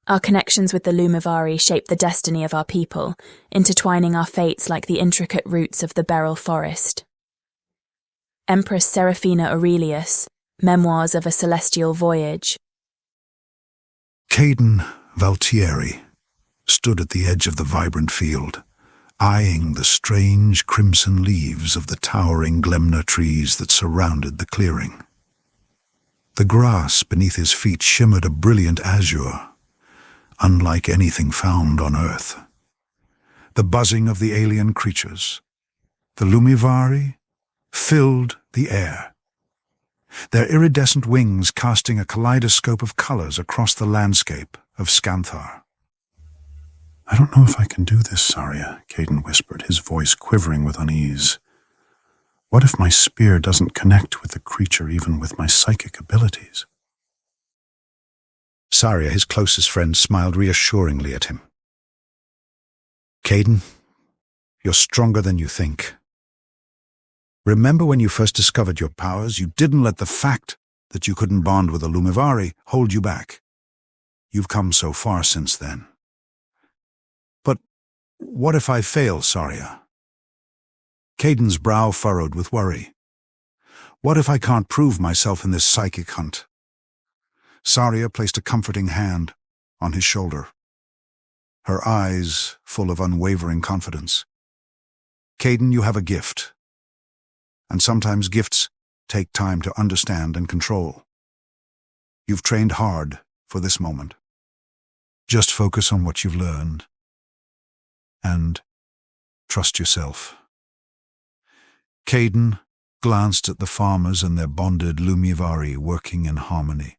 Our connections with the Lumivari shape the destiny of our people, intertwining our fates like the intricate roots of the beryl forest. Empress Seraphina Aurelius, Memoirs of a Celestial Voyage. Caden Valtieri stood at the edge of the vibrant field, eyeing the strange crimson leaves of the towering glemna trees that surrounded the clearing. The grass beneath his feet shimmered a brilliant azure, unlike anything found on Earth. The buzzing of the alien creatures, the Lumivari, filled the air, their iridescent wings casting a kaleidoscope of colors across the landscape of Scanthar. "I don't know if I can do this, Saria," Caden whispered, his voice quivering with unease. "What if my spear doesn't connect with the creature even with my psychic abilities?" Saria, his closest friend, smiled reassuringly at him. "Caden, you're stronger than you think. Remember when you first discovered your powers, you didn't let the fact that you couldn't bond with a Lumivari hold you back. You've come so far since then. But what if I fail, Saria?" Caden's brow furrowed with worry. "What if I can't prove myself in this psychic hunt?" Saria placed a comforting hand on his shoulder, her eyes full of unwavering confidence. "Caden, you have a gift. And sometimes gifts take time to understand and control. You've trained hard for this moment. Just focus on what you've learned and trust yourself." Caden glanced at the farmers and their bonded Lumivari working in harmony,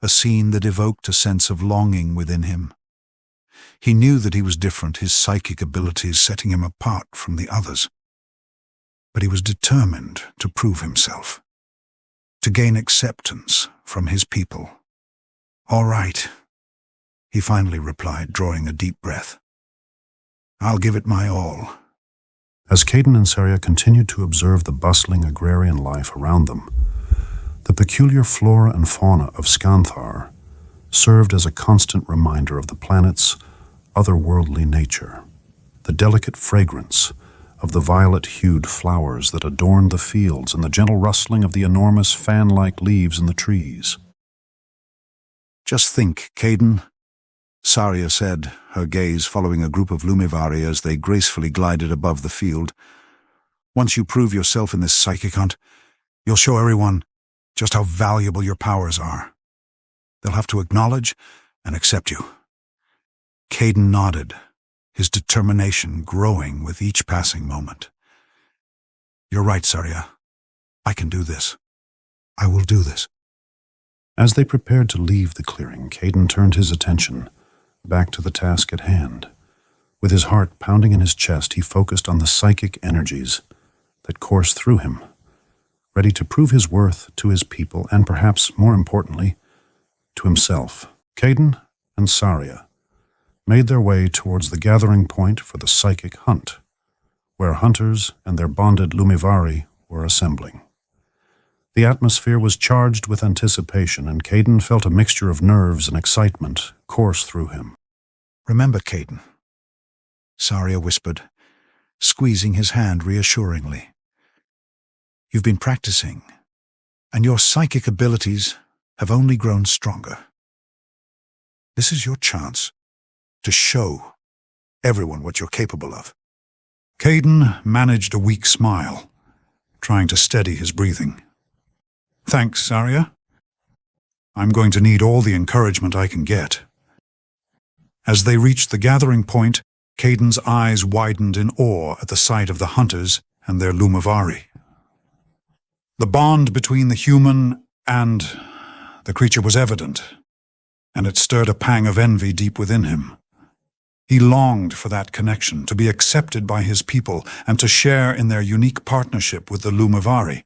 a scene that evoked a sense of longing within him. He knew that he was different, his psychic abilities setting him apart from the others. But he was determined to prove himself, to gain acceptance from his people. "All right," he finally replied, drawing a deep breath. "I'll give it my all." As Caden and Saria continued to observe the bustling agrarian life around them, the peculiar flora and fauna of Scanthar served as a constant reminder of the planet's otherworldly nature. The delicate fragrance of the violet-hued flowers that adorned the fields and the gentle rustling of the enormous fan-like leaves in the trees. "Just think, Caden," Saria said, her gaze following a group of Lumivari as they gracefully glided above the field. "Once you prove yourself in this psychic hunt, you'll show everyone just how valuable your powers are. They'll have to acknowledge and accept you." Caden nodded, his determination growing with each passing moment. "You're right, Saria. I can do this. I will do this." As they prepared to leave the clearing, Caden turned his attention back to the task at hand. With his heart pounding in his chest, he focused on the psychic energies that coursed through him, ready to prove his worth to his people and, perhaps more importantly, to himself. Caden and Saria made their way towards the gathering point for the psychic hunt, where hunters and their bonded Lumivari were assembling. The atmosphere was charged with anticipation, and Caden felt a mixture of nerves and excitement course through him. "Remember, Caden," Saria whispered, squeezing his hand reassuringly. "You've been practicing, and your psychic abilities have only grown stronger. This is your chance to show everyone what you're capable of." Caden managed a weak smile, trying to steady his breathing. "Thanks, Saria. I'm going to need all the encouragement I can get." As they reached the gathering point, Caden's eyes widened in awe at the sight of the hunters and their Lumivari. The bond between the human and the creature was evident, and it stirred a pang of envy deep within him. He longed for that connection, to be accepted by his people and to share in their unique partnership with the Lumivari.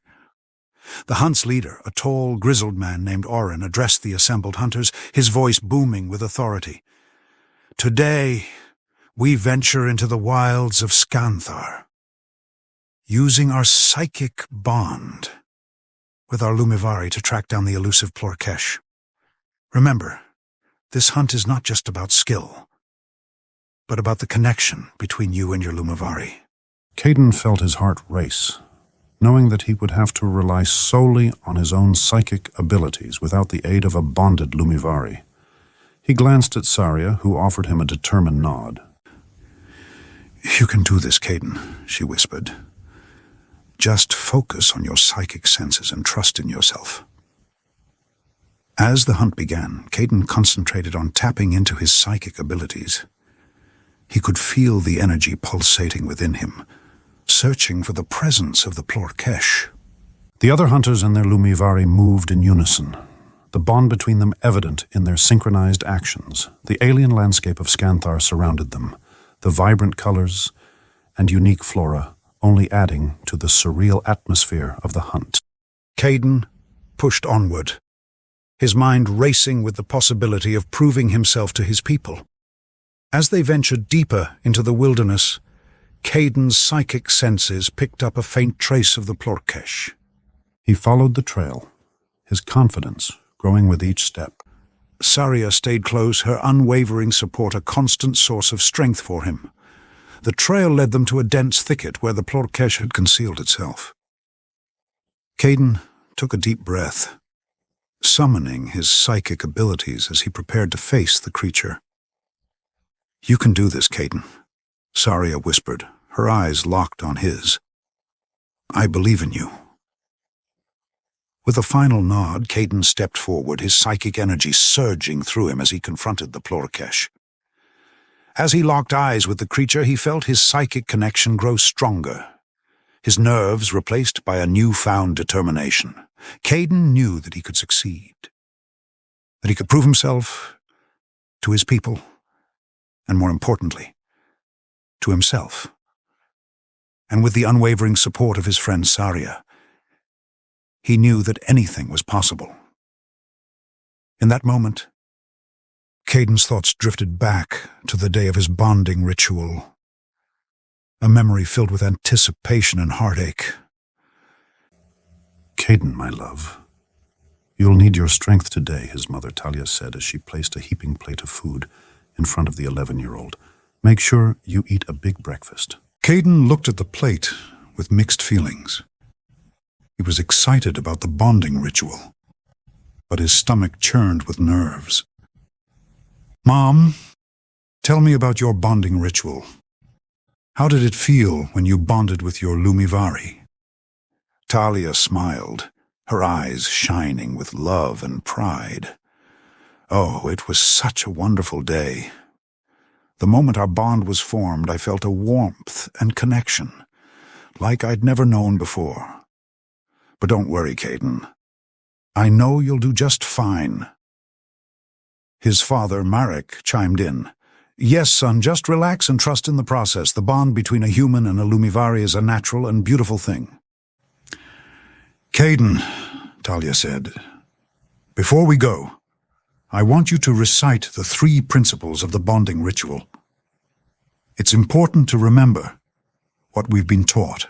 The hunt's leader, a tall, grizzled man named Oren, addressed the assembled hunters, his voice booming with authority. "Today, we venture into the wilds of Scanthar, using our psychic bond with our Lumivari to track down the elusive Plorkesh. Remember, This hunt is not just about skill, but about the connection between you and your Lumivari. Caden felt his heart race, knowing that he would have to rely solely on his own psychic abilities without the aid of a bonded Lumivari. He glanced at Saria, who offered him a determined nod. You can do this, Caden, she whispered. Just focus on your psychic senses and trust in yourself. As the hunt began, Caden concentrated on tapping into his psychic abilities. He could feel the energy pulsating within him, searching for the presence of the Plorkesh. The other hunters and their Lumivari moved in unison, the bond between them evident in their synchronized actions. The alien landscape of Scanthar surrounded them, the vibrant colors and unique flora only adding to the surreal atmosphere of the hunt. Caden pushed onward, his mind racing with the possibility of proving himself to his people. As they ventured deeper into the wilderness, Caden's psychic senses picked up a faint trace of the Plorkesh. He followed the trail, his confidence growing with each step. Saria stayed close, her unwavering support a constant source of strength for him. The trail led them to a dense thicket where the Plorkesh had concealed itself. Caden took a deep breath, summoning his psychic abilities as he prepared to face the creature. You can do this, Caden, Saria whispered, her eyes locked on his. I believe in you. With a final nod, Caden stepped forward, his psychic energy surging through him as he confronted the Plorkesh. As he locked eyes with the creature, he felt his psychic connection grow stronger, his nerves replaced by a newfound determination. Caden knew that he could succeed, that he could prove himself to his people, and more importantly, to himself. And with the unwavering support of his friend Saria, he knew that anything was possible. In that moment, Caden's thoughts drifted back to the day of his bonding ritual, a memory filled with anticipation and heartache. Caden, my love, you'll need your strength today, his mother Talia said as she placed a heaping plate of food in front of the 11-year-old. Make sure you eat a big breakfast. Caden looked at the plate with mixed feelings. He was excited about the bonding ritual, but his stomach churned with nerves. Mom, tell me about your bonding ritual. How did it feel when you bonded with your Lumivari? Talia smiled, her eyes shining with love and pride. Oh, it was such a wonderful day. The moment our bond was formed, I felt a warmth and connection, like I'd never known before. But don't worry, Caden. I know you'll do just fine. His father, Marek, chimed in. Yes, son, just relax and trust in the process. The bond between a human and a Lumivari is a natural and beautiful thing. Caden, Talia said, before we go, I want you to recite the 3 principles of the bonding ritual. It's important to remember what we've been taught.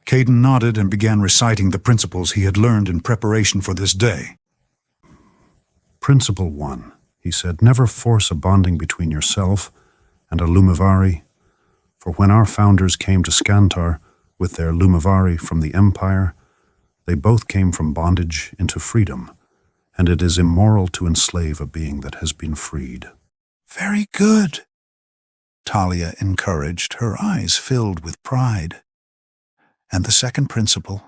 Caden nodded and began reciting the principles he had learned in preparation for this day. Principle 1, he said, never force a bonding between yourself and a Lumivari, for when our founders came to Scanthar with their Lumivari from the Empire, they both came from bondage into freedom, and it is immoral to enslave a being that has been freed. Very good, Talia encouraged, her eyes filled with pride. And the second principle?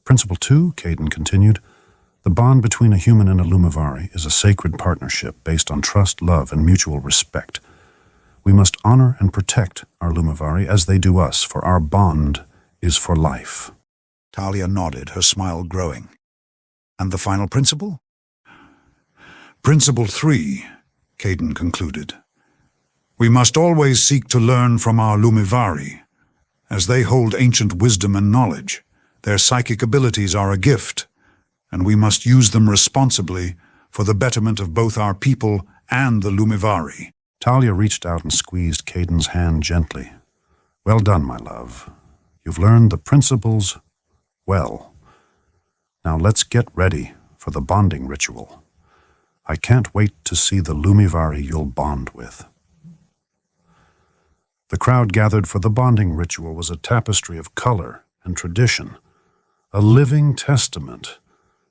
Principle 2, Caden continued, the bond between a human and a Lumivari is a sacred partnership based on trust, love, and mutual respect. We must honor and protect our Lumivari as they do us, for our bond is for life. Talia nodded, her smile growing. And the final principle? Principle 3, Caden concluded. We must always seek to learn from our Lumivari, as they hold ancient wisdom and knowledge. Their psychic abilities are a gift, and we must use them responsibly for the betterment of both our people and the Lumivari. Talia reached out and squeezed Caden's hand gently. Well done, my love. You've learned the principles well. Now let's get ready for the bonding ritual. I can't wait to see the Lumivari you'll bond with. The crowd gathered for the bonding ritual was a tapestry of color and tradition, a living testament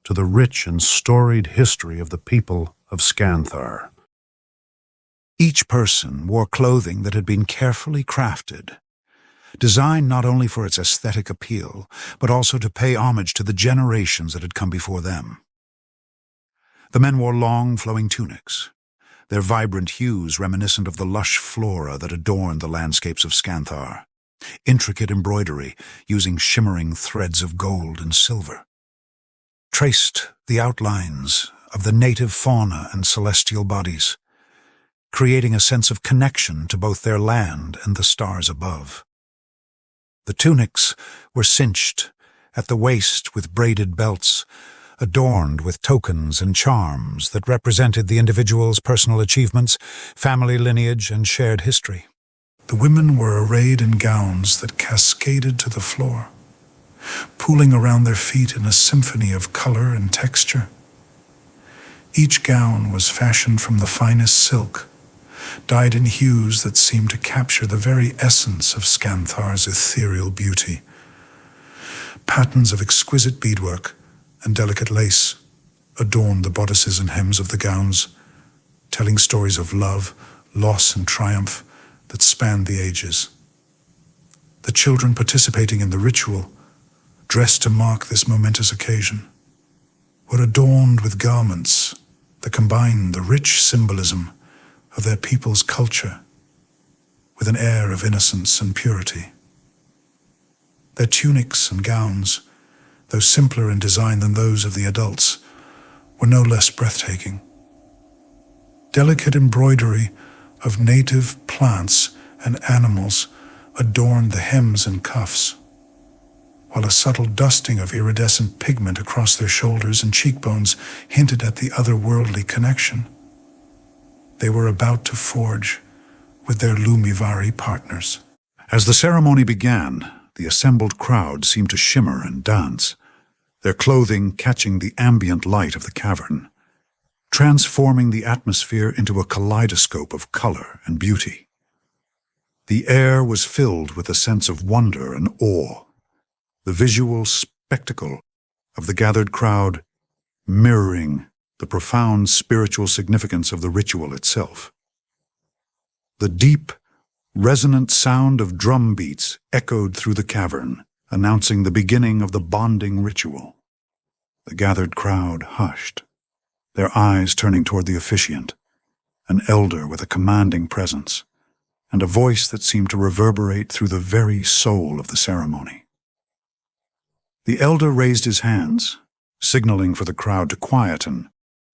to the rich and storied history of the people of Scanthar. Each person wore clothing that had been carefully crafted, designed not only for its aesthetic appeal, but also to pay homage to the generations that had come before them. The men wore long, flowing tunics, their vibrant hues reminiscent of the lush flora that adorned the landscapes of Scanthar, intricate embroidery using shimmering threads of gold and silver, traced the outlines of the native fauna and celestial bodies, creating a sense of connection to both their land and the stars above. The tunics were cinched at the waist with braided belts, adorned with tokens and charms that represented the individual's personal achievements, family lineage, and shared history. The women were arrayed in gowns that cascaded to the floor, pooling around their feet in a symphony of color and texture. Each gown was fashioned from the finest silk, dyed in hues that seemed to capture the very essence of Scanthar's ethereal beauty. Patterns of exquisite beadwork and delicate lace adorned the bodices and hems of the gowns, telling stories of love, loss, and triumph that spanned the ages. The children participating in the ritual, dressed to mark this momentous occasion, were adorned with garments that combined the rich symbolism of their people's culture with an air of innocence and purity. Their tunics and gowns, though simpler in design than those of the adults, were no less breathtaking. Delicate embroidery of native plants and animals adorned the hems and cuffs, while a subtle dusting of iridescent pigment across their shoulders and cheekbones hinted at the otherworldly connection they were about to forge with their Lumivari partners. As the ceremony began, the assembled crowd seemed to shimmer and dance, their clothing catching the ambient light of the cavern, transforming the atmosphere into a kaleidoscope of color and beauty. The air was filled with a sense of wonder and awe, the visual spectacle of the gathered crowd mirroring the profound spiritual significance of the ritual itself. The deep, resonant sound of drum beats echoed through the cavern, announcing the beginning of the bonding ritual. The gathered crowd hushed, their eyes turning toward the officiant, an elder with a commanding presence, and a voice that seemed to reverberate through the very soul of the ceremony. The elder raised his hands, signaling for the crowd to quieten,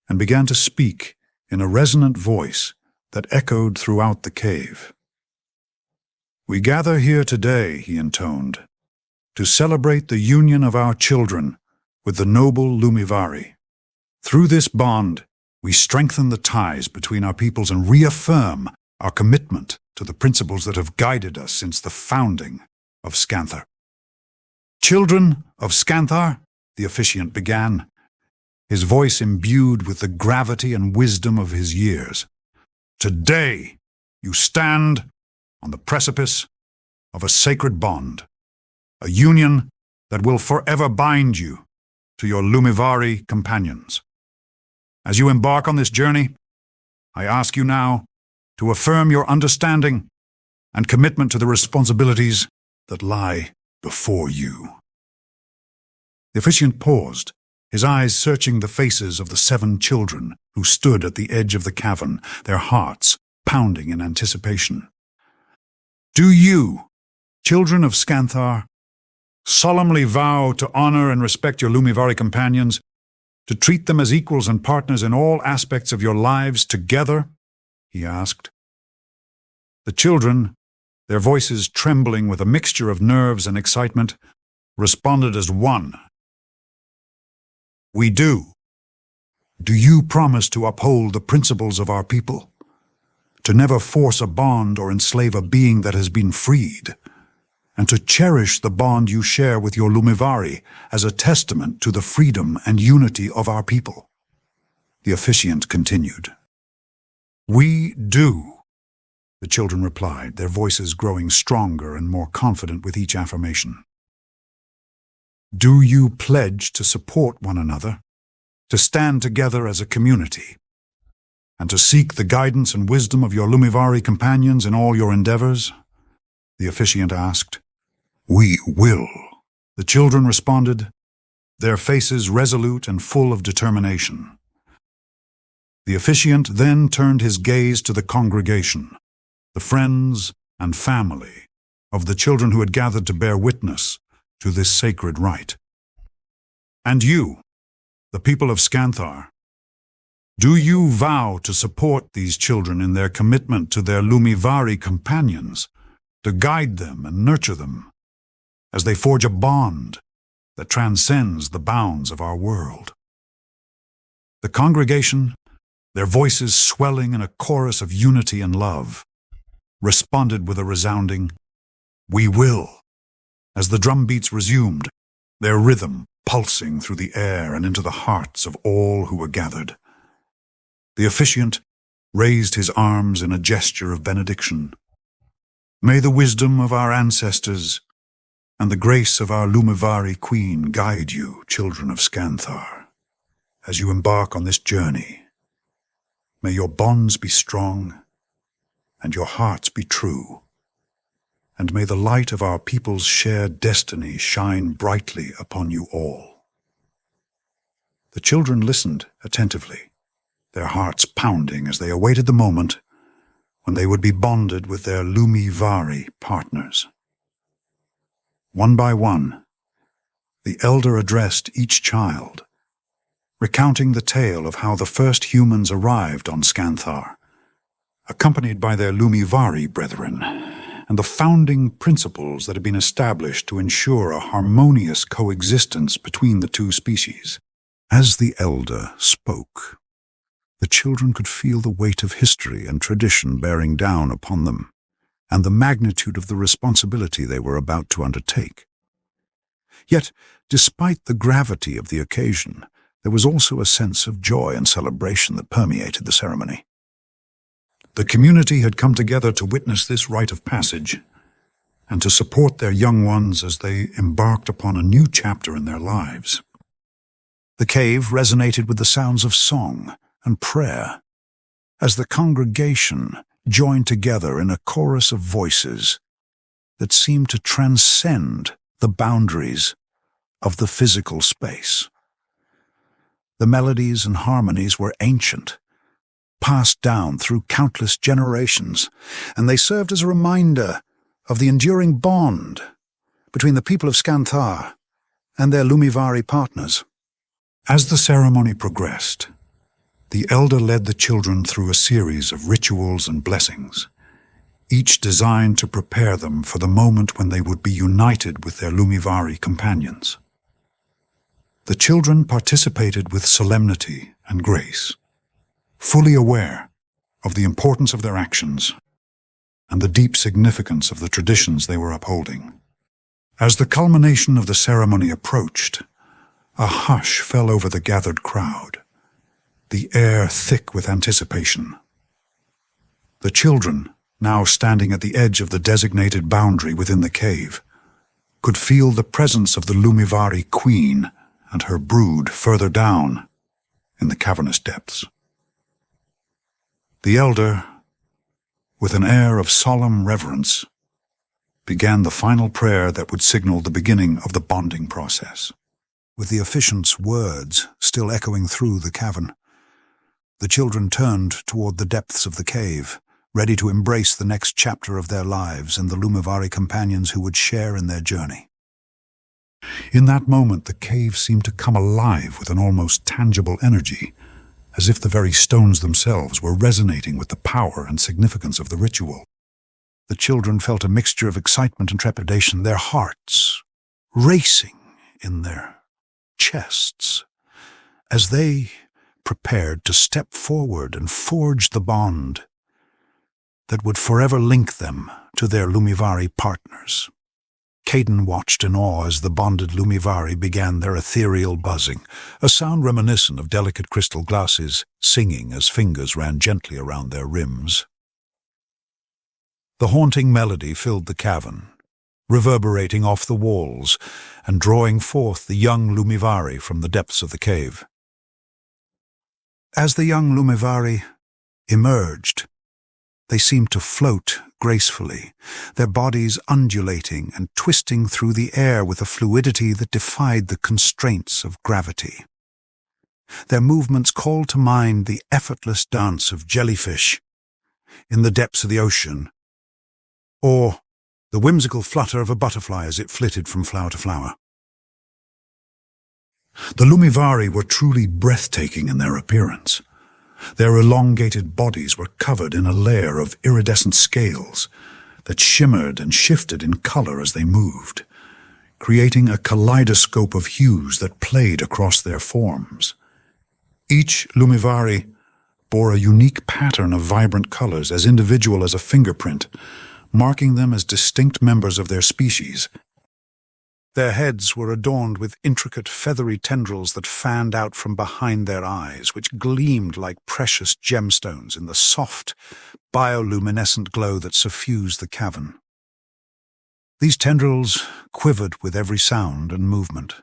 and began to speak in a resonant voice that echoed throughout the cave. "We gather here today," he intoned, "to celebrate the union of our children with the noble Lumivari. Through this bond, we strengthen the ties between our peoples and reaffirm our commitment to the principles that have guided us since the founding of Scanthar." "Children of Scanthar," the officiant began, his voice imbued with the gravity and wisdom of his years, "today you stand on the precipice of a sacred bond, a union that will forever bind you to your Lumivari companions. As you embark on this journey, I ask you now to affirm your understanding and commitment to the responsibilities that lie before you." The officiant paused, his eyes searching the faces of the 7 children who stood at the edge of the cavern, their hearts pounding in anticipation. "Do you, children of Scanthar, solemnly vow to honor and respect your Lumivari companions, to treat them as equals and partners in all aspects of your lives together?" he asked. The children, their voices trembling with a mixture of nerves and excitement, responded as one. "We do. Do you promise to uphold the principles of our people, to never force a bond or enslave a being that has been freed, and to cherish the bond you share with your Lumivari as a testament to the freedom and unity of our people?" The officiant continued. "We do," the children replied, their voices growing stronger and more confident with each affirmation. "Do you pledge to support one another, to stand together as a community, and to seek the guidance and wisdom of your Lumivari companions in all your endeavors?" the officiant asked. "We will," the children responded, their faces resolute and full of determination. The officiant then turned his gaze to the congregation, the friends and family of the children who had gathered to bear witness to this sacred rite. "And you, the people of Scanthar, do you vow to support these children in their commitment to their Lumivari companions, to guide them and nurture them, as they forge a bond that transcends the bounds of our world?" The congregation, their voices swelling in a chorus of unity and love, responded with a resounding, "We will," as the drum beats resumed, their rhythm pulsing through the air and into the hearts of all who were gathered. The officiant raised his arms in a gesture of benediction. "May the wisdom of our ancestors and the grace of our Lumivari Queen guide you, children of Scanthar, as you embark on this journey. May your bonds be strong and your hearts be true, and may the light of our people's shared destiny shine brightly upon you all." The children listened attentively, their hearts pounding as they awaited the moment when they would be bonded with their Lumivari partners. One by one, the elder addressed each child, recounting the tale of how the first humans arrived on Scanthar, accompanied by their Lumivari brethren, and the founding principles that had been established to ensure a harmonious coexistence between the two species. As the elder spoke, the children could feel the weight of history and tradition bearing down upon them, and the magnitude of the responsibility they were about to undertake. Yet, despite the gravity of the occasion, there was also a sense of joy and celebration that permeated the ceremony. The community had come together to witness this rite of passage and to support their young ones as they embarked upon a new chapter in their lives. The cave resonated with the sounds of song and prayer as the congregation joined together in a chorus of voices that seemed to transcend the boundaries of the physical space. The melodies and harmonies were ancient, passed down through countless generations, and they served as a reminder of the enduring bond between the people of Scanthar and their Lumivari partners. As the ceremony progressed, the elder led the children through a series of rituals and blessings, each designed to prepare them for the moment when they would be united with their Lumivari companions. The children participated with solemnity and grace, fully aware of the importance of their actions and the deep significance of the traditions they were upholding. As the culmination of the ceremony approached, a hush fell over the gathered crowd, the air thick with anticipation. The children, now standing at the edge of the designated boundary within the cave, could feel the presence of the Lumivari Queen and her brood further down in the cavernous depths. The elder, with an air of solemn reverence, began the final prayer that would signal the beginning of the bonding process. With the officiant's words still echoing through the cavern, the children turned toward the depths of the cave, ready to embrace the next chapter of their lives and the Lumivari companions who would share in their journey. In that moment, the cave seemed to come alive with an almost tangible energy, as if the very stones themselves were resonating with the power and significance of the ritual. The children felt a mixture of excitement and trepidation, their hearts racing in their chests, as they prepared to step forward and forge the bond that would forever link them to their Lumivari partners. Caden watched in awe as the bonded Lumivari began their ethereal buzzing, a sound reminiscent of delicate crystal glasses singing as fingers ran gently around their rims. The haunting melody filled the cavern, reverberating off the walls and drawing forth the young Lumivari from the depths of the cave. As the young Lumivari emerged, they seemed to float gracefully, their bodies undulating and twisting through the air with a fluidity that defied the constraints of gravity. Their movements called to mind the effortless dance of jellyfish in the depths of the ocean, or the whimsical flutter of a butterfly as it flitted from flower to flower. The Lumivari were truly breathtaking in their appearance. Their elongated bodies were covered in a layer of iridescent scales that shimmered and shifted in color as they moved, creating a kaleidoscope of hues that played across their forms. Each Lumivari bore a unique pattern of vibrant colors as individual as a fingerprint, marking them as distinct members of their species. Their heads were adorned with intricate feathery tendrils that fanned out from behind their eyes, which gleamed like precious gemstones in the soft, bioluminescent glow that suffused the cavern. These tendrils quivered with every sound and movement,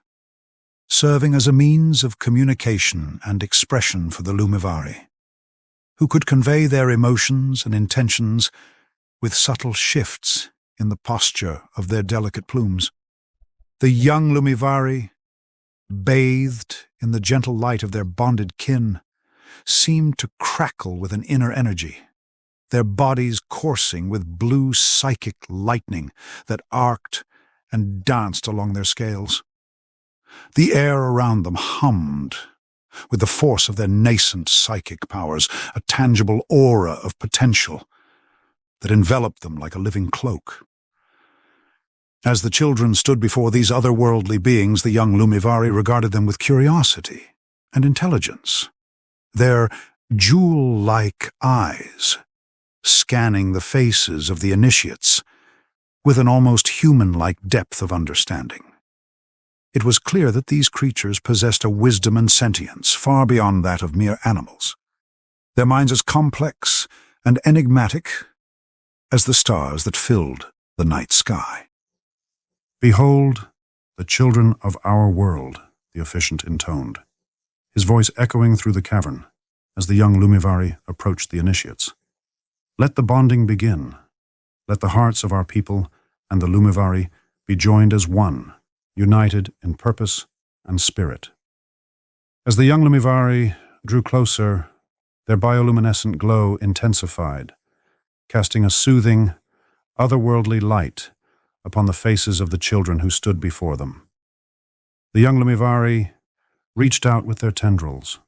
serving as a means of communication and expression for the Lumivari, who could convey their emotions and intentions with subtle shifts in the posture of their delicate plumes. The young Lumivari, bathed in the gentle light of their bonded kin, seemed to crackle with an inner energy, their bodies coursing with blue psychic lightning that arced and danced along their scales. The air around them hummed with the force of their nascent psychic powers, a tangible aura of potential that enveloped them like a living cloak. As the children stood before these otherworldly beings, the young Lumivari regarded them with curiosity and intelligence, their jewel-like eyes scanning the faces of the initiates with an almost human-like depth of understanding. It was clear that these creatures possessed a wisdom and sentience far beyond that of mere animals, their minds as complex and enigmatic as the stars that filled the night sky. "Behold, the children of our world," the officiant intoned, his voice echoing through the cavern as the young Lumivari approached the initiates. "Let the bonding begin. Let the hearts of our people and the Lumivari be joined as one, united in purpose and spirit." As the young Lumivari drew closer, their bioluminescent glow intensified, casting a soothing, otherworldly light upon the faces of the children who stood before them. The young Lumivari reached out with their tendrils,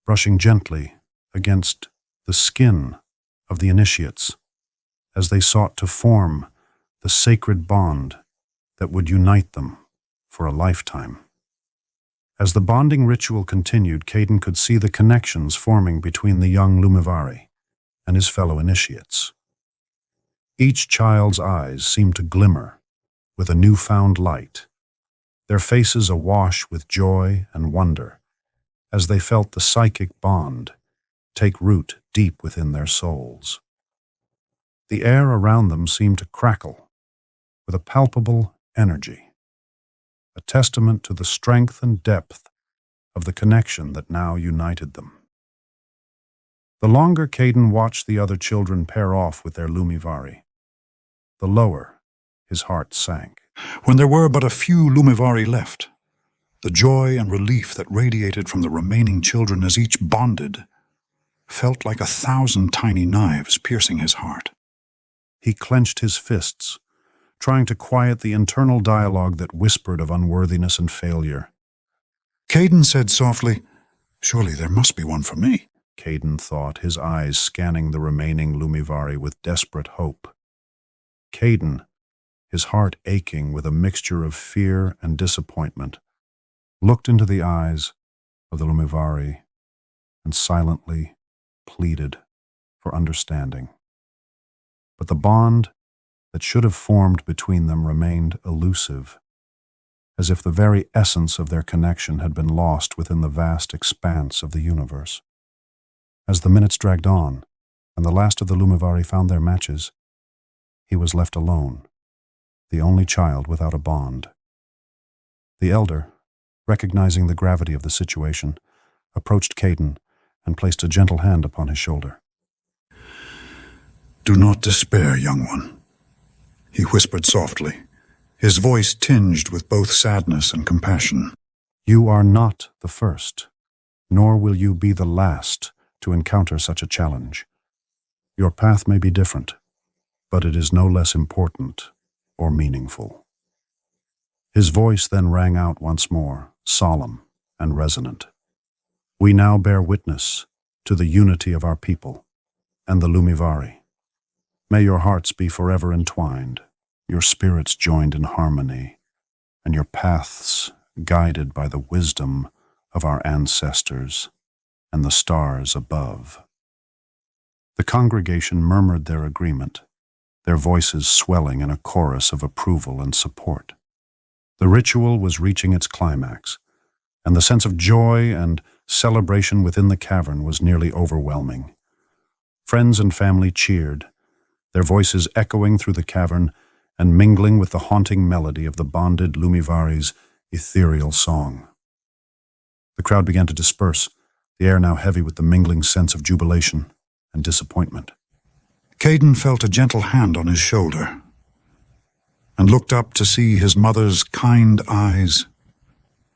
brushing gently against the skin of the initiates as they sought to form the sacred bond that would unite them for a lifetime. As the bonding ritual continued, Caden could see the connections forming between the young Lumivari and his fellow initiates. Each child's eyes seemed to glimmer with a newfound light, their faces awash with joy and wonder as they felt the psychic bond take root deep within their souls. The air around them seemed to crackle with a palpable energy, a testament to the strength and depth of the connection that now united them. The longer Caden watched the other children pair off with their Lumivari, the lower his heart sank. When there were but a few Lumivari left, the joy and relief that radiated from the remaining children as each bonded felt like 1,000 tiny knives piercing his heart. He clenched his fists, trying to quiet the internal dialogue that whispered of unworthiness and failure. Caden said softly, "Surely there must be one for me." Caden thought, his eyes scanning the remaining Lumivari with desperate hope. Caden, his heart aching with a mixture of fear and disappointment, looked into the eyes of the Lumivari and silently pleaded for understanding. But the bond that should have formed between them remained elusive, as if the very essence of their connection had been lost within the vast expanse of the universe. As the minutes dragged on, and the last of the Lumivari found their matches, he was left alone, the only child without a bond. The elder, recognizing the gravity of the situation, approached Caden and placed a gentle hand upon his shoulder. "Do not despair, young one," he whispered softly, his voice tinged with both sadness and compassion. "You are not the first, nor will you be the last to encounter such a challenge. Your path may be different, but it is no less important or meaningful." His voice then rang out once more, solemn and resonant. "We now bear witness to the unity of our people and the Lumivari. May your hearts be forever entwined, your spirits joined in harmony, and your paths guided by the wisdom of our ancestors and the stars above." The congregation murmured their agreement, their voices swelling in a chorus of approval and support. The ritual was reaching its climax, and the sense of joy and celebration within the cavern was nearly overwhelming. Friends and family cheered, their voices echoing through the cavern and mingling with the haunting melody of the bonded Lumivari's ethereal song. The crowd began to disperse, the air now heavy with the mingling sense of jubilation and disappointment. Caden felt a gentle hand on his shoulder and looked up to see his mother's kind eyes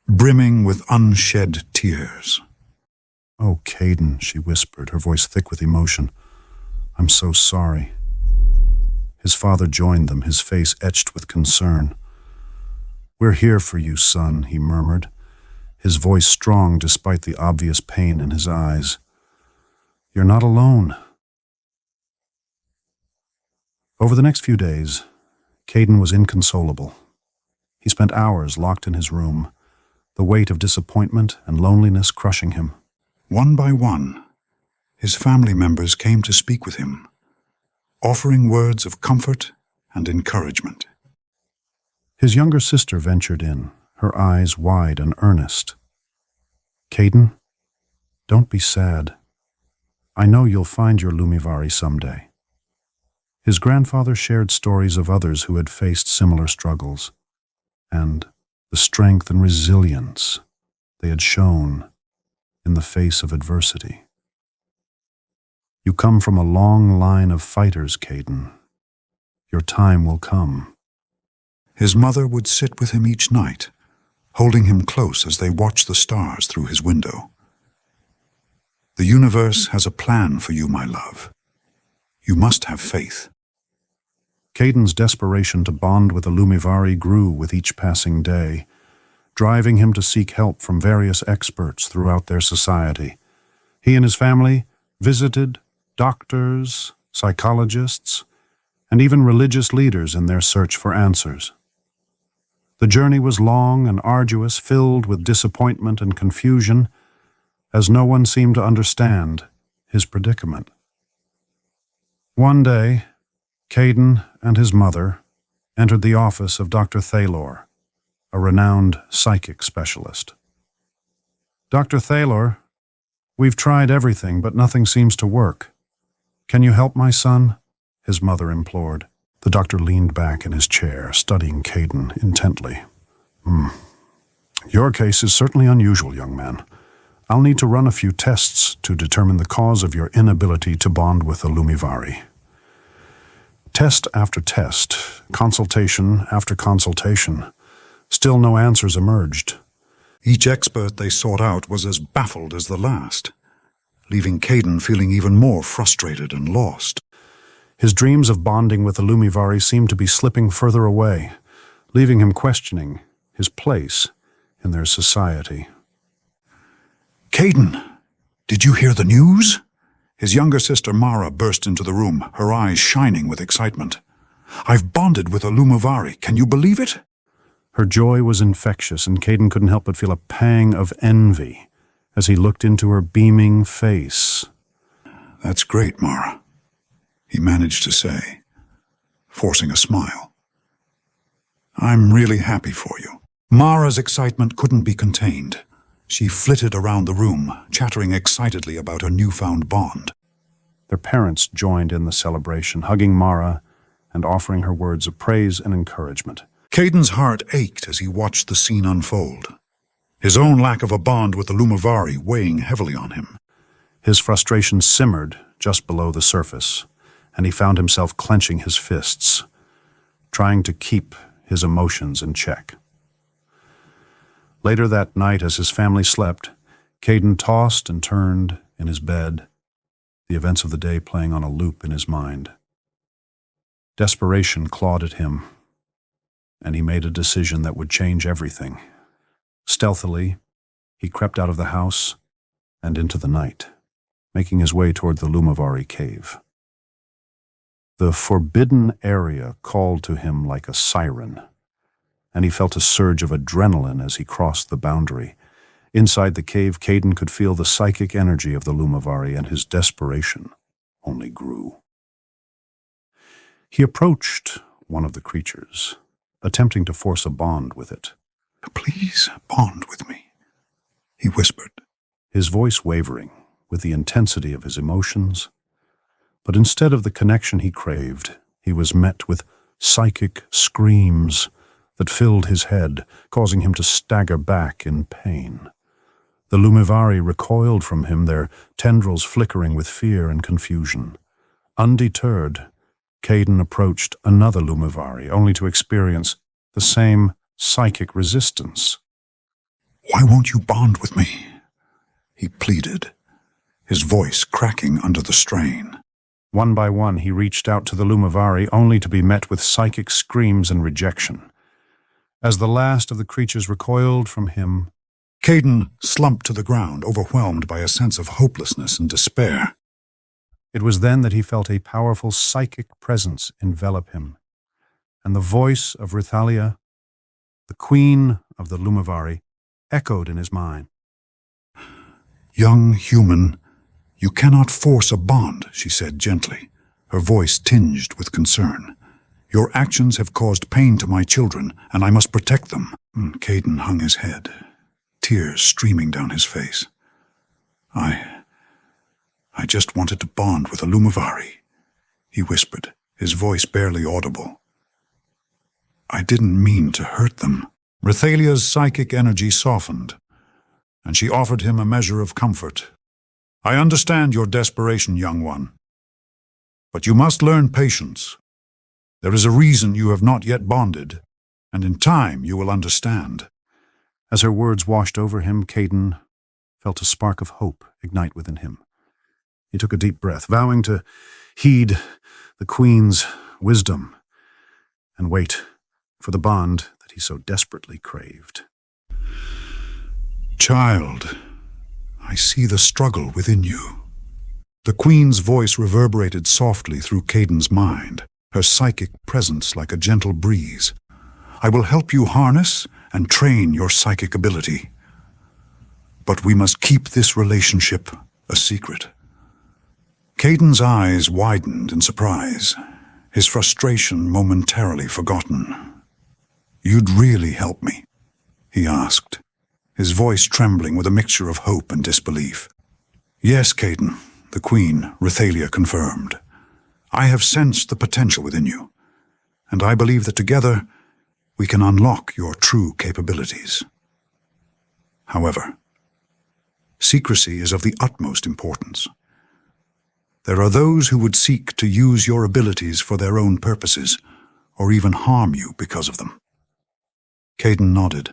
brimming with unshed tears. "Oh, Caden," she whispered, her voice thick with emotion. "I'm so sorry." His father joined them, his face etched with concern. "We're here for you, son," he murmured, his voice strong despite the obvious pain in his eyes. "You're not alone." Over the next few days, Caden was inconsolable. He spent hours locked in his room, the weight of disappointment and loneliness crushing him. One by one, his family members came to speak with him, offering words of comfort and encouragement. His younger sister ventured in, her eyes wide and earnest. "Caden, don't be sad. I know you'll find your Lumivari someday." His grandfather shared stories of others who had faced similar struggles, and the strength and resilience they had shown in the face of adversity. "You come from a long line of fighters, Caden. Your time will come." His mother would sit with him each night, holding him close as they watched the stars through his window. "The universe has a plan for you, my love. You must have faith." Caden's desperation to bond with the Lumivari grew with each passing day, driving him to seek help from various experts throughout their society. He and his family visited doctors, psychologists, and even religious leaders in their search for answers. The journey was long and arduous, filled with disappointment and confusion, as no one seemed to understand his predicament. One day, Caden and his mother entered the office of Dr. Thaylor, a renowned psychic specialist. "Dr. Thaylor, we've tried everything, but nothing seems to work. Can you help my son?" his mother implored. The doctor leaned back in his chair, studying Caden intently. Your case is certainly unusual, young man. I'll need to run a few tests to determine the cause of your inability to bond with the Lumivari." Test after test, consultation after consultation, still no answers emerged. Each expert they sought out was as baffled as the last, leaving Caden feeling even more frustrated and lost. His dreams of bonding with the Lumivari seemed to be slipping further away, leaving him questioning his place in their society. "Caden, did you hear the news?" His younger sister Mara burst into the room, her eyes shining with excitement. "I've bonded with a Lumivari. Can you believe it?" Her joy was infectious, and Caden couldn't help but feel a pang of envy as he looked into her beaming face. "That's great, Mara," he managed to say. forcing a smile. "I'm really happy for you." Mara's excitement couldn't be contained. She flitted around the room, chattering excitedly about her newfound bond. Their parents joined in the celebration, hugging Mara and offering her words of praise and encouragement. Caden's heart ached as he watched the scene unfold, his own lack of a bond with the Lumavari weighing heavily on him. His frustration simmered just below the surface, and he found himself clenching his fists, trying to keep his emotions in check. Later that night, as his family slept, Caden tossed and turned in his bed, the events of the day playing on a loop in his mind. Desperation clawed at him, and he made a decision that would change everything. Stealthily, he crept out of the house and into the night, making his way toward the Lumavari cave. The forbidden area called to him like a siren, and he felt a surge of adrenaline as he crossed the boundary. Inside the cave, Caden could feel the psychic energy of the Lumavari, and his desperation only grew. He approached one of the creatures, attempting to force a bond with it. "Please bond with me," he whispered, his voice wavering with the intensity of his emotions. But instead of the connection he craved, he was met with psychic screams that filled his head, causing him to stagger back in pain. The Lumavari recoiled from him, their tendrils flickering with fear and confusion. Undeterred, Caden approached another Lumavari, only to experience the same psychic resistance. "Why won't you bond with me?" he pleaded, his voice cracking under the strain. One by one, he reached out to the Lumavari, only to be met with psychic screams and rejection. As the last of the creatures recoiled from him, Caden slumped to the ground, overwhelmed by a sense of hopelessness and despair. It was then that he felt a powerful psychic presence envelop him, and the voice of Rithalia, the queen of the Lumavari, echoed in his mind. "Young human, you cannot force a bond," she said gently, her voice tinged with concern. "Your actions have caused pain to my children, and I must protect them." Caden hung his head, tears streaming down his face. I just wanted to bond with a Lumavari," he whispered, his voice barely audible. "I didn't mean to hurt them." Rithalia's psychic energy softened, and she offered him a measure of comfort. "I understand your desperation, young one, but you must learn patience. There is a reason you have not yet bonded, and in time you will understand." As her words washed over him, Caden felt a spark of hope ignite within him. He took a deep breath, vowing to heed the Queen's wisdom and wait for the bond that he so desperately craved. "Child, I see the struggle within you." The Queen's voice reverberated softly through Caden's mind, her psychic presence like a gentle breeze. "I will help you harness and train your psychic ability. But we must keep this relationship a secret." Caden's eyes widened in surprise, his frustration momentarily forgotten. "You'd really help me?" he asked, his voice trembling with a mixture of hope and disbelief. "Yes, Caden," the Queen, Rithalia, confirmed. "I have sensed the potential within you, and I believe that together we can unlock your true capabilities. However, secrecy is of the utmost importance. There are those who would seek to use your abilities for their own purposes, or even harm you because of them." Caden nodded,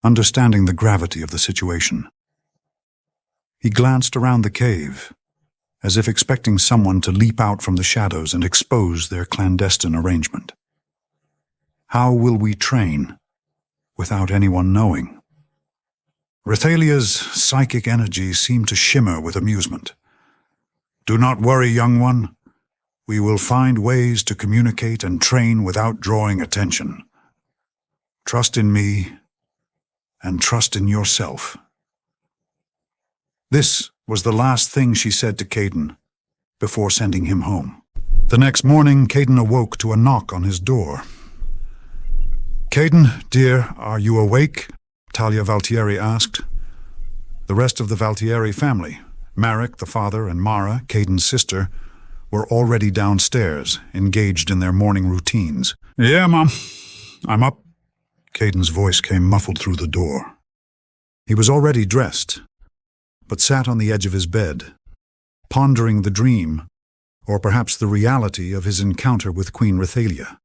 understanding the gravity of the situation. He glanced around the cave, as if expecting someone to leap out from the shadows and expose their clandestine arrangement. How will we train without anyone knowing? Rithalia's psychic energy seemed to shimmer with amusement. "Do not worry, young one. We will find ways to communicate and train without drawing attention. Trust in me, and trust in yourself." This was the last thing she said to Caden before sending him home. The next morning, Caden awoke to a knock on his door. "Caden, dear, are you awake?" Talia Valtieri asked. The rest of the Valtieri family, Marek, the father, and Mara, Caden's sister, were already downstairs, engaged in their morning routines. "Yeah, Mom. I'm up." Caden's voice came muffled through the door. He was already dressed, but sat on the edge of his bed, pondering the dream, or perhaps the reality of his encounter with Queen Rathalia.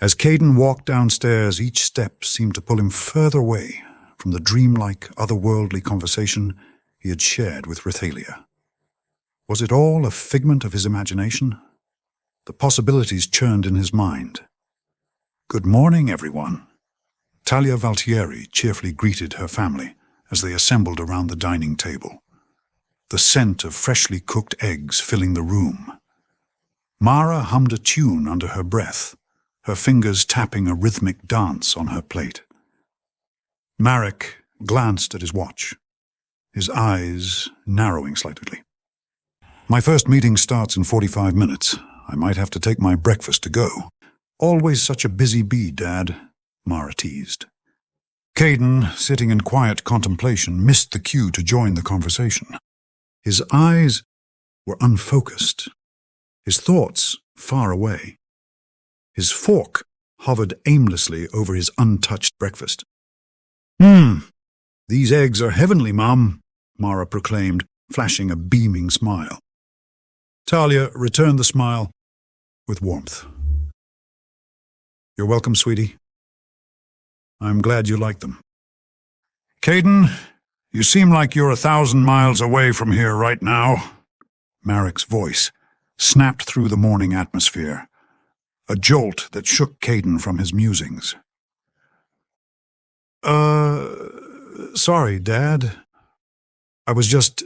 As Caden walked downstairs, each step seemed to pull him further away from the dreamlike, otherworldly conversation he had shared with Rathalia. Was it all a figment of his imagination? The possibilities churned in his mind. "Good morning, everyone." Talia Valtieri cheerfully greeted her family as they assembled around the dining table, the scent of freshly cooked eggs filling the room. Mara hummed a tune under her breath, her fingers tapping a rhythmic dance on her plate. Marek glanced at his watch, his eyes narrowing slightly. "My first meeting starts in 45 minutes. I might have to take my breakfast to go." "Always such a busy bee, Dad," Mara teased. Caden, sitting in quiet contemplation, missed the cue to join the conversation. His eyes were unfocused, his thoughts far away. His fork hovered aimlessly over his untouched breakfast. These eggs are heavenly, Mom," Mara proclaimed, flashing a beaming smile. Talia returned the smile with warmth. "You're welcome, sweetie. I'm glad you like them." "Caden, you seem like you're 1,000 miles away from here right now." Marek's voice snapped through the morning atmosphere, a jolt that shook Caden from his musings. Sorry, Dad. I was just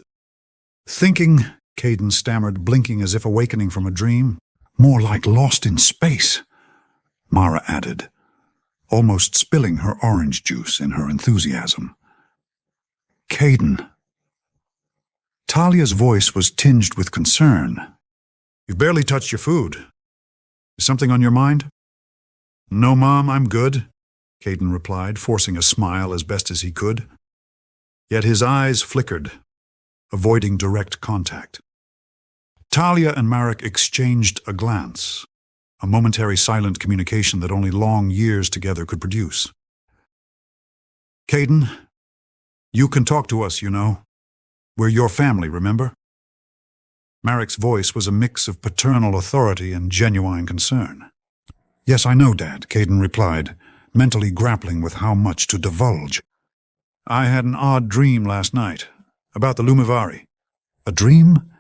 thinking," Caden stammered, blinking as if awakening from a dream. "More like lost in space," Mara added, almost spilling her orange juice in her enthusiasm. "Caden." Talia's voice was tinged with concern. "You've barely touched your food. Is something on your mind?" "No, Mom, I'm good," Caden replied, forcing a smile as best as he could. Yet his eyes flickered, avoiding direct contact. Talia and Marek exchanged a glance, a momentary silent communication that only long years together could produce. "Caden, you can talk to us, you know. We're your family, remember?" Marek's voice was a mix of paternal authority and genuine concern. "Yes, I know, Dad," Caden replied, mentally grappling with how much to divulge. "I had an odd dream last night, about the Lumivari." "A dream?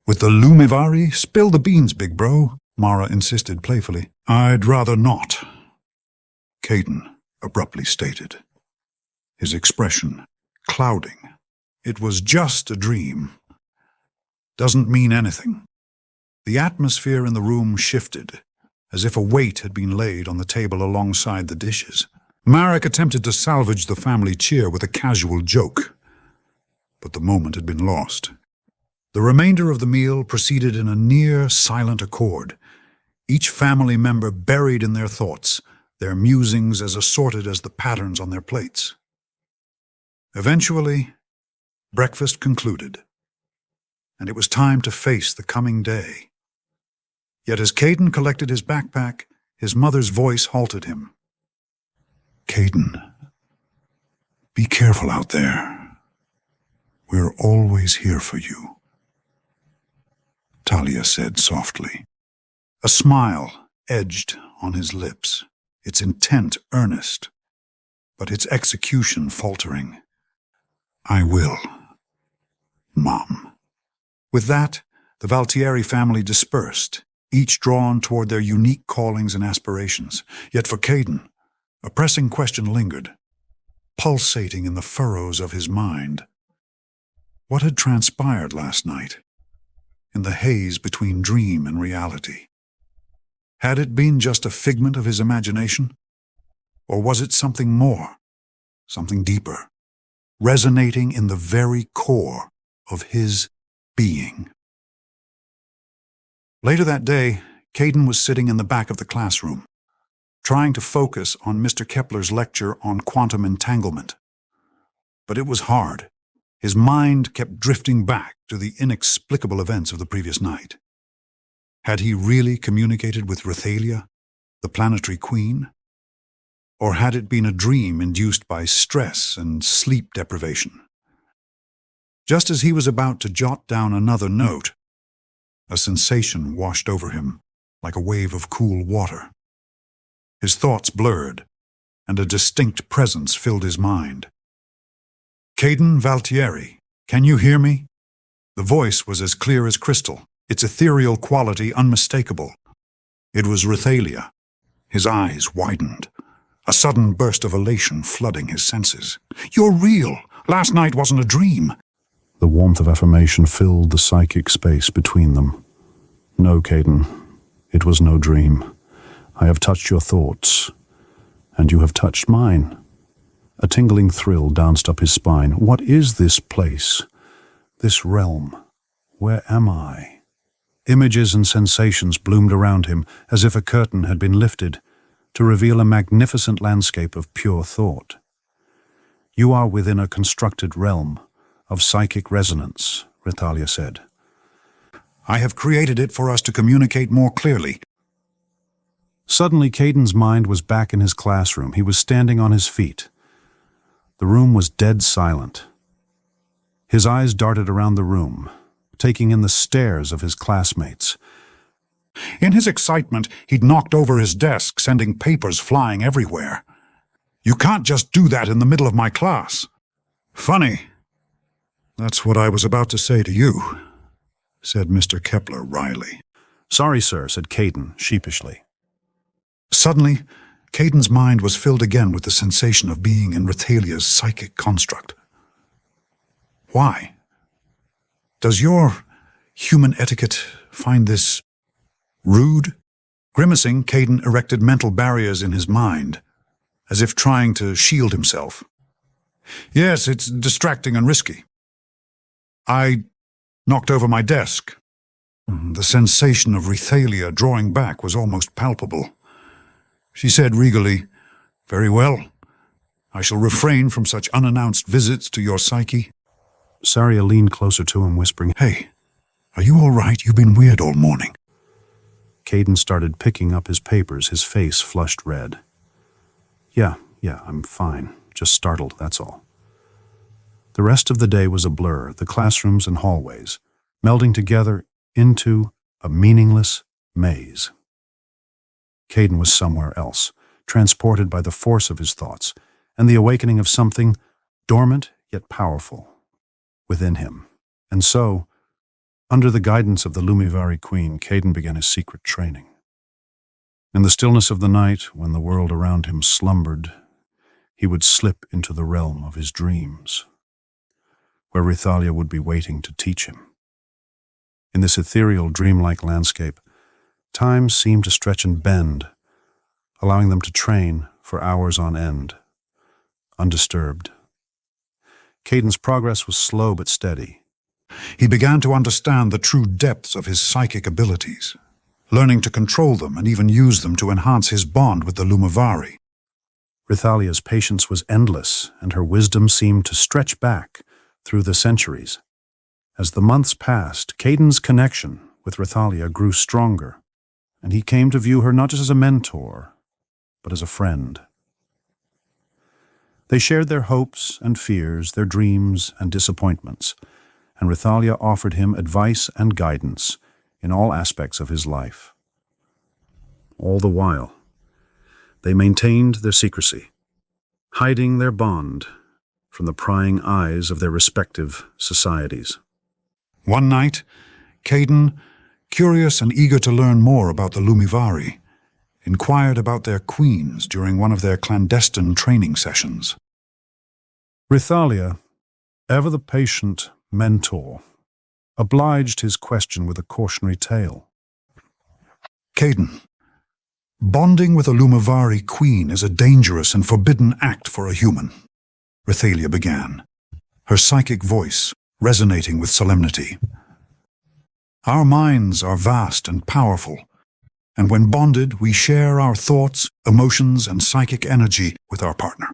With the Lumivari? Spill the beans, big bro," Mara insisted playfully. "I'd rather not," Caden abruptly stated, his expression clouding. "It was just a dream. Doesn't mean anything." The atmosphere in the room shifted, as if a weight had been laid on the table alongside the dishes. Marek attempted to salvage the family cheer with a casual joke, but the moment had been lost. The remainder of the meal proceeded in a near-silent accord, each family member buried in their thoughts, their musings as assorted as the patterns on their plates. Eventually, breakfast concluded, and it was time to face the coming day. Yet as Caden collected his backpack, his mother's voice halted him. "Caden, be careful out there. We're always here for you," Talia said softly. A smile edged on his lips, its intent earnest, but its execution faltering. "I will, Mom." With that, the Valtieri family dispersed, each drawn toward their unique callings and aspirations. Yet for Caden, a pressing question lingered, pulsating in the furrows of his mind. What had transpired last night, in the haze between dream and reality? Had it been just a figment of his imagination? Or was it something more, something deeper, resonating in the very core of his being? Later that day, Caden was sitting in the back of the classroom, trying to focus on Mr. Kepler's lecture on quantum entanglement. But it was hard. His mind kept drifting back to the inexplicable events of the previous night. Had he really communicated with Rithalia, the planetary queen? Or had it been a dream induced by stress and sleep deprivation? Just as he was about to jot down another note, a sensation washed over him like a wave of cool water. His thoughts blurred, and a distinct presence filled his mind. "Caden Valtieri, can you hear me?" The voice was as clear as crystal, its ethereal quality unmistakable. It was Rithalia. His eyes widened, a sudden burst of elation flooding his senses. "You're real! Last night wasn't a dream!" The warmth of affirmation filled the psychic space between them. "No, Caden, it was no dream. I have touched your thoughts, and you have touched mine." A tingling thrill danced up his spine. "What is this place? This realm? Where am I?" Images and sensations bloomed around him as if a curtain had been lifted to reveal a magnificent landscape of pure thought. "You are within a constructed realm of psychic resonance," Rithalia said. "I have created it for us to communicate more clearly." Suddenly, Caden's mind was back in his classroom. He was standing on his feet. The room was dead silent. His eyes darted around the room, taking in the stares of his classmates. In his excitement, he'd knocked over his desk, sending papers flying everywhere. "You can't just do that in the middle of my class." "Funny. That's what I was about to say to you," said Mr. Kepler wryly. "Sorry, sir," said Caden sheepishly. Suddenly, Caden's mind was filled again with the sensation of being in Rithalia's psychic construct. "Why? Does your human etiquette find this rude?" Grimacing, Caden erected mental barriers in his mind, as if trying to shield himself. "Yes, it's distracting and risky. I knocked over my desk. The sensation of Rithalia drawing back was almost palpable. She said regally, 'Very well. I shall refrain from such unannounced visits to your psyche.'" Saria leaned closer to him, whispering, "Hey, are you all right? You've been weird all morning." Caden started picking up his papers, his face flushed red. Yeah, I'm fine. Just startled, that's all." The rest of the day was a blur, the classrooms and hallways, melding together into a meaningless maze. Caden was somewhere else, transported by the force of his thoughts and the awakening of something dormant yet powerful within him. And so, under the guidance of the Lumivari Queen, Caden began his secret training. In the stillness of the night, when the world around him slumbered, he would slip into the realm of his dreams, where Rithalia would be waiting to teach him. In this ethereal, dreamlike landscape, time seemed to stretch and bend, allowing them to train for hours on end, undisturbed. Caden's progress was slow but steady. He began to understand the true depths of his psychic abilities, learning to control them and even use them to enhance his bond with the Lumivari. Rithalia's patience was endless, and her wisdom seemed to stretch back through the centuries. As the months passed, Caden's connection with Rithalia grew stronger, and he came to view her not just as a mentor, but as a friend. They shared their hopes and fears, their dreams and disappointments, and Rithalia offered him advice and guidance in all aspects of his life. All the while, they maintained their secrecy, hiding their bond from the prying eyes of their respective societies. One night, Caden, curious and eager to learn more about the Lumivari, inquired about their queens during one of their clandestine training sessions. Rithalia, ever the patient mentor, obliged his question with a cautionary tale. "Caden, bonding with a Lumivari queen is a dangerous and forbidden act for a human," Rithalia began, her psychic voice resonating with solemnity. Our minds are vast and powerful, and when bonded, we share our thoughts, emotions, and psychic energy with our partner.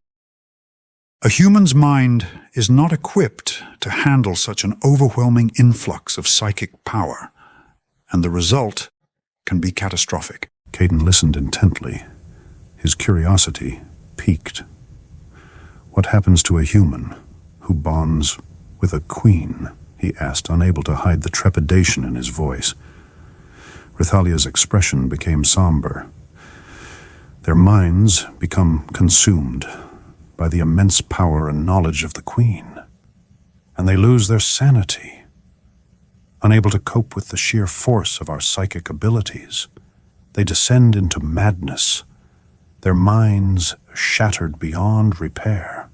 A human's mind is not equipped to handle such an overwhelming influx of psychic power, and the result can be catastrophic. Caden listened intently. His curiosity piqued. What happens to a human who bonds with a queen? He asked, unable to hide the trepidation in his voice. Rithalia's expression became somber. Their minds become consumed by the immense power and knowledge of the queen, and they lose their sanity, unable to cope with the sheer force of our psychic abilities. They descend into madness, their minds shattered beyond repair.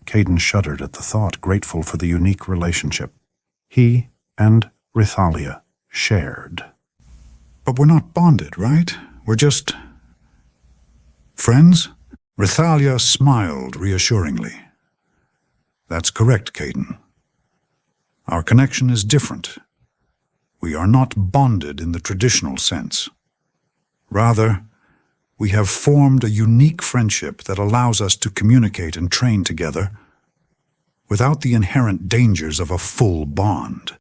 Caden shuddered at the thought, grateful for the unique relationship he and Rithalia shared. But we're not bonded, right? We're just friends? Rithalia smiled reassuringly. That's correct, Caden. Our connection is different. We are not bonded in the traditional sense. Rather, we have formed a unique friendship that allows us to communicate and train together without the inherent dangers of a full bond.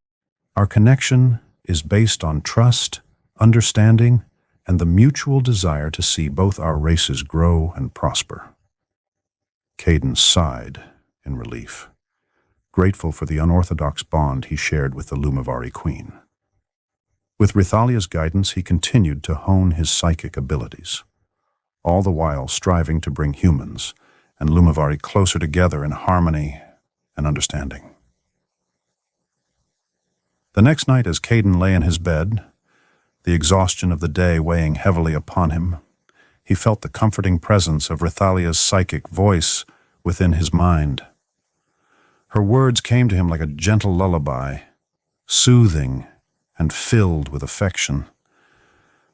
Our connection is based on trust, understanding, and the mutual desire to see both our races grow and prosper. Caden sighed in relief, grateful for the unorthodox bond he shared with the Lumivari Queen. With Rithalia's guidance, he continued to hone his psychic abilities, all the while striving to bring humans and Lumivari closer together in harmony and understanding. The next night, as Caden lay in his bed, the exhaustion of the day weighing heavily upon him, he felt the comforting presence of Rithalia's psychic voice within his mind. Her words came to him like a gentle lullaby, soothing and filled with affection.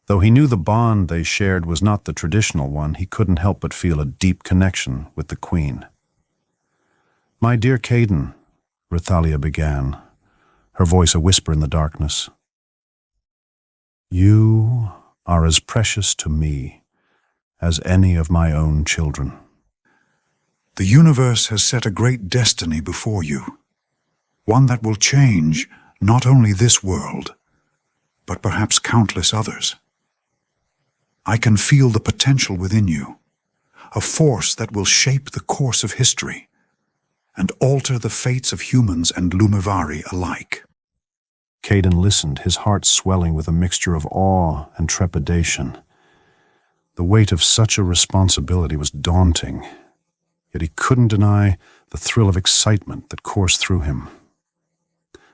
Though he knew the bond they shared was not the traditional one, he couldn't help but feel a deep connection with the Queen. "My dear Caden," Rithalia began, her voice a whisper in the darkness, "you are as precious to me as any of my own children. The universe has set a great destiny before you, one that will change not only this world, but perhaps countless others. I can feel the potential within you, a force that will shape the course of history and alter the fates of humans and Lumivari alike." Caden listened, his heart swelling with a mixture of awe and trepidation. The weight of such a responsibility was daunting, yet he couldn't deny the thrill of excitement that coursed through him.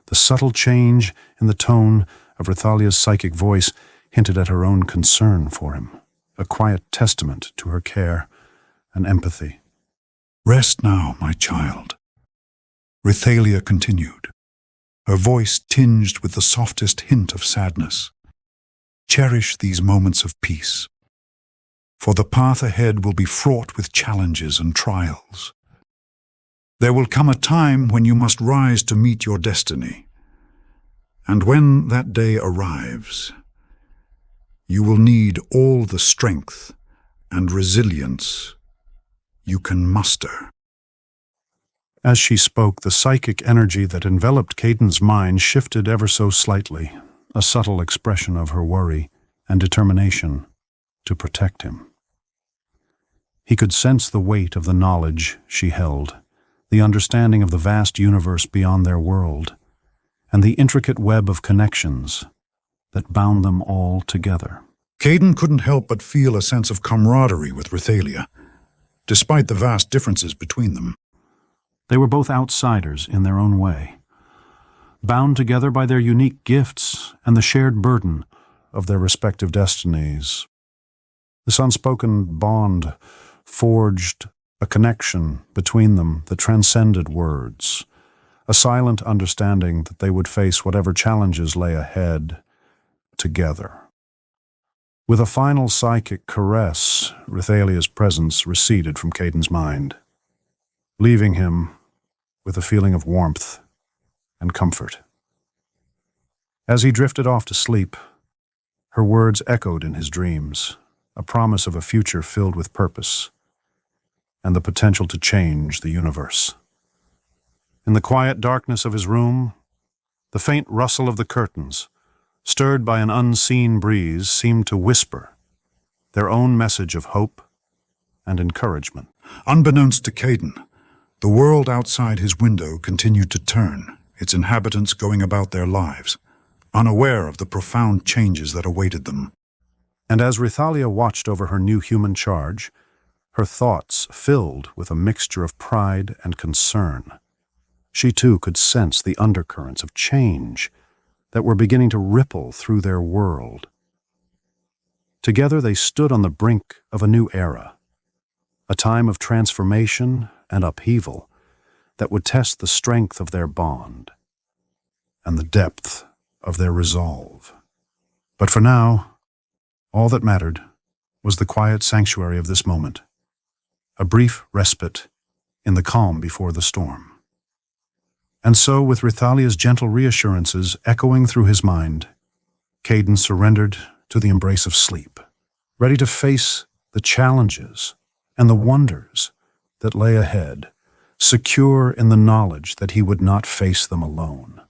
The subtle change in the tone of Rithalia's psychic voice hinted at her own concern for him, a quiet testament to her care and empathy. "Rest now, my child," Rithalia continued, her voice tinged with the softest hint of sadness. "Cherish these moments of peace, for the path ahead will be fraught with challenges and trials. There will come a time when you must rise to meet your destiny, and when that day arrives, you will need all the strength and resilience you can muster." As she spoke, the psychic energy that enveloped Caden's mind shifted ever so slightly, a subtle expression of her worry and determination to protect him. He could sense the weight of the knowledge she held, the understanding of the vast universe beyond their world, and the intricate web of connections that bound them all together. Caden couldn't help but feel a sense of camaraderie with Rithalia, despite the vast differences between them. They were both outsiders in their own way, bound together by their unique gifts and the shared burden of their respective destinies. This unspoken bond forged a connection between them that transcended words, a silent understanding that they would face whatever challenges lay ahead together. With a final psychic caress, Rithalia's presence receded from Caden's mind, leaving him with a feeling of warmth and comfort. As he drifted off to sleep, her words echoed in his dreams, a promise of a future filled with purpose and the potential to change the universe. In the quiet darkness of his room, the faint rustle of the curtains, stirred by an unseen breeze, seemed to whisper their own message of hope and encouragement. Unbeknownst to Caden, the world outside his window continued to turn, its inhabitants going about their lives, unaware of the profound changes that awaited them. And as Rithalia watched over her new human charge, her thoughts filled with a mixture of pride and concern. She too could sense the undercurrents of change that were beginning to ripple through their world. Together they stood on the brink of a new era, a time of transformation and upheaval that would test the strength of their bond and the depth of their resolve. But for now, all that mattered was the quiet sanctuary of this moment, a brief respite in the calm before the storm. And so, with Rithalia's gentle reassurances echoing through his mind, Caden surrendered to the embrace of sleep, ready to face the challenges and the wonders that lay ahead, secure in the knowledge that he would not face them alone.